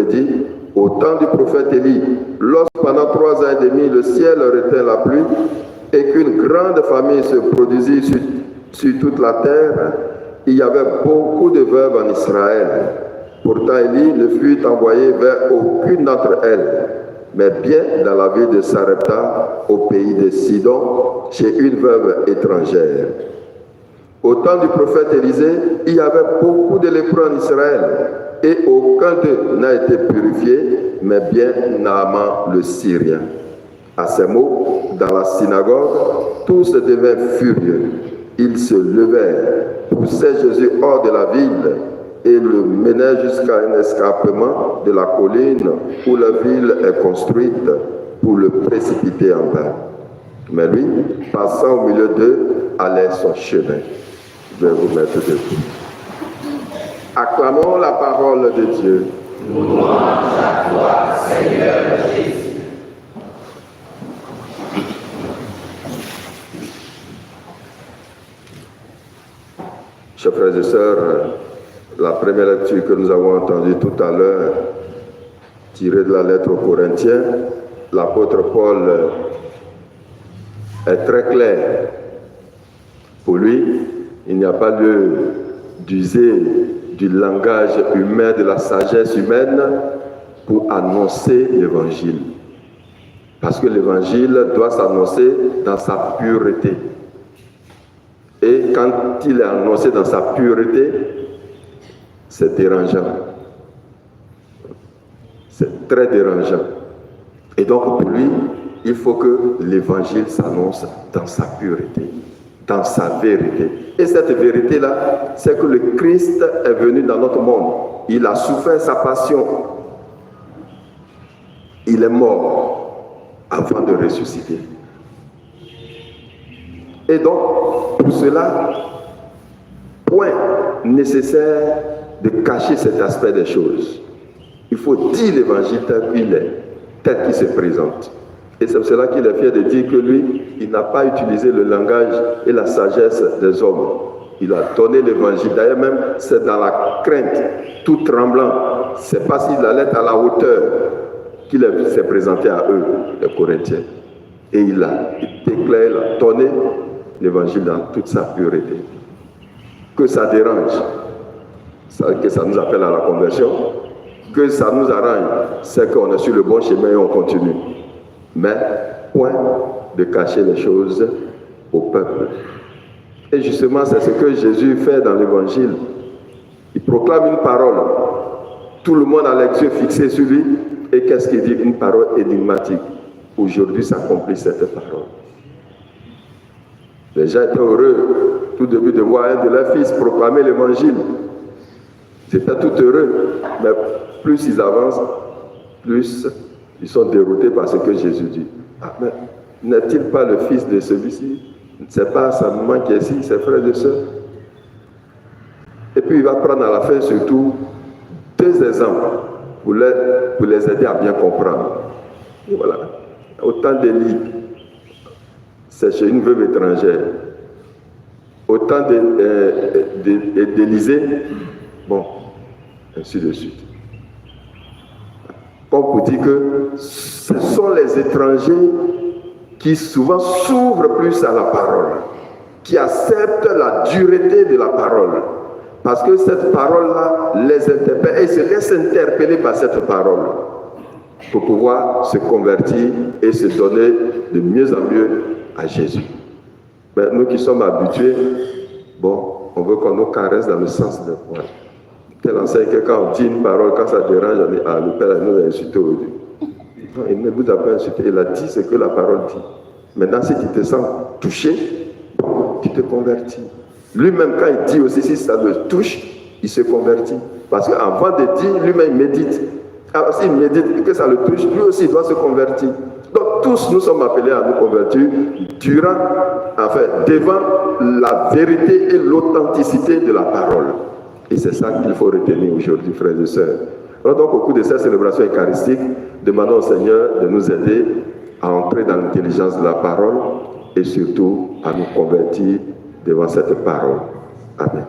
dit, au temps du prophète Élie, lorsque pendant 3 ans et demi le ciel retint la pluie et qu'une grande famine se produisit sur toute la terre, il y avait beaucoup de veuves en Israël. Pourtant Élie ne fut envoyé vers aucune d'entre elles, mais bien dans la ville de Sarepta, au pays de Sidon, chez une veuve étrangère. Au temps du prophète Élisée, il y avait beaucoup de lépreux en Israël, et aucun d'eux n'a été purifié, mais bien Naaman le Syrien. À ces mots, dans la synagogue, tous devinrent furieux. Ils se levèrent, poussaient Jésus hors de la ville et le menaient jusqu'à un escarpement de la colline où la ville est construite pour le précipiter en bas. Mais lui, passant au milieu d'eux, allait son chemin. Je vais vous mettre debout. Acclamons la parole de Dieu. Louange à toi, Seigneur Jésus. Chers frères et sœurs, la première lecture que nous avons entendue tout à l'heure, tirée de la lettre aux Corinthiens, l'apôtre Paul est très clair. Pour lui, il n'y a pas lieu d'user du langage humain, de la sagesse humaine pour annoncer l'évangile. Parce que l'évangile doit s'annoncer dans sa pureté. Et quand il est annoncé dans sa pureté, c'est dérangeant. C'est très dérangeant. Et donc pour lui, il faut que l'évangile s'annonce dans sa pureté, dans sa vérité. Et cette vérité-là, c'est que le Christ est venu dans notre monde. Il a souffert sa passion. Il est mort avant de ressusciter. Et donc, pour cela, point nécessaire de cacher cet aspect des choses. Il faut dire l'évangile tel qu'il est, tel qu'il se présente. Et c'est pour cela qu'il est fier de dire que lui, il n'a pas utilisé le langage et la sagesse des hommes. Il a donné l'évangile. D'ailleurs même, c'est dans la crainte, tout tremblant. C'est pas s'il allait à la hauteur qu'il s'est présenté à eux, les Corinthiens. Et il a déclaré, il a donné l'évangile dans toute sa pureté. Que ça dérange, que ça nous appelle à la conversion, que ça nous arrange, c'est qu'on est sur le bon chemin et on continue. Mais point de cacher les choses au peuple. Et justement, c'est ce que Jésus fait dans l'évangile. Il proclame une parole. Tout le monde a les yeux fixés sur lui. Et qu'est-ce qu'il dit? Une parole énigmatique. Aujourd'hui s'accomplit cette parole. Les gens étaient heureux tout début de voir un de leurs fils proclamer l'évangile. Ils étaient tout heureux. Mais plus ils avancent, plus ils sont déroutés par ce que Jésus dit. Ah, mais n'est-il pas le fils de celui-ci? C'est pas sa maman qui est ici, ses frères et sœurs. Et puis il va prendre à la fin surtout 2 exemples pour les aider à bien comprendre. Et voilà. Autant d'Élie, c'est chez une veuve étrangère. Autant d'Élisée, bon, ainsi de suite. Comme pour dire que ce sont les étrangers qui souvent s'ouvrent plus à la parole, qui acceptent la dureté de la parole. Parce que cette parole-là les interpelle et se laissent interpeller par cette parole pour pouvoir se convertir et se donner de mieux en mieux à Jésus. Mais nous qui sommes habitués, bon, on veut qu'on nous caresse dans le sens de poil. Tel enseigne que quand on dit une parole, quand ça dérange, on dit, ah, le Père nous a insulté aujourd'hui. Non, il ne vous a pas insulté, il a dit ce que la parole dit. Maintenant, si tu te sens touché, tu te convertis. Lui-même, quand il dit aussi, si ça le touche, il se convertit. Parce qu'avant de dire, lui-même, il médite. Alors, s'il médite que ça le touche, lui aussi, il doit se convertir. Donc, tous nous sommes appelés à nous convertir devant la vérité et l'authenticité de la parole. Et c'est ça qu'il faut retenir aujourd'hui, frères et sœurs. Alors, donc, au cours de cette célébration eucharistique, demandons au Seigneur de nous aider à entrer dans l'intelligence de la parole et surtout à nous convertir devant cette parole. Amen.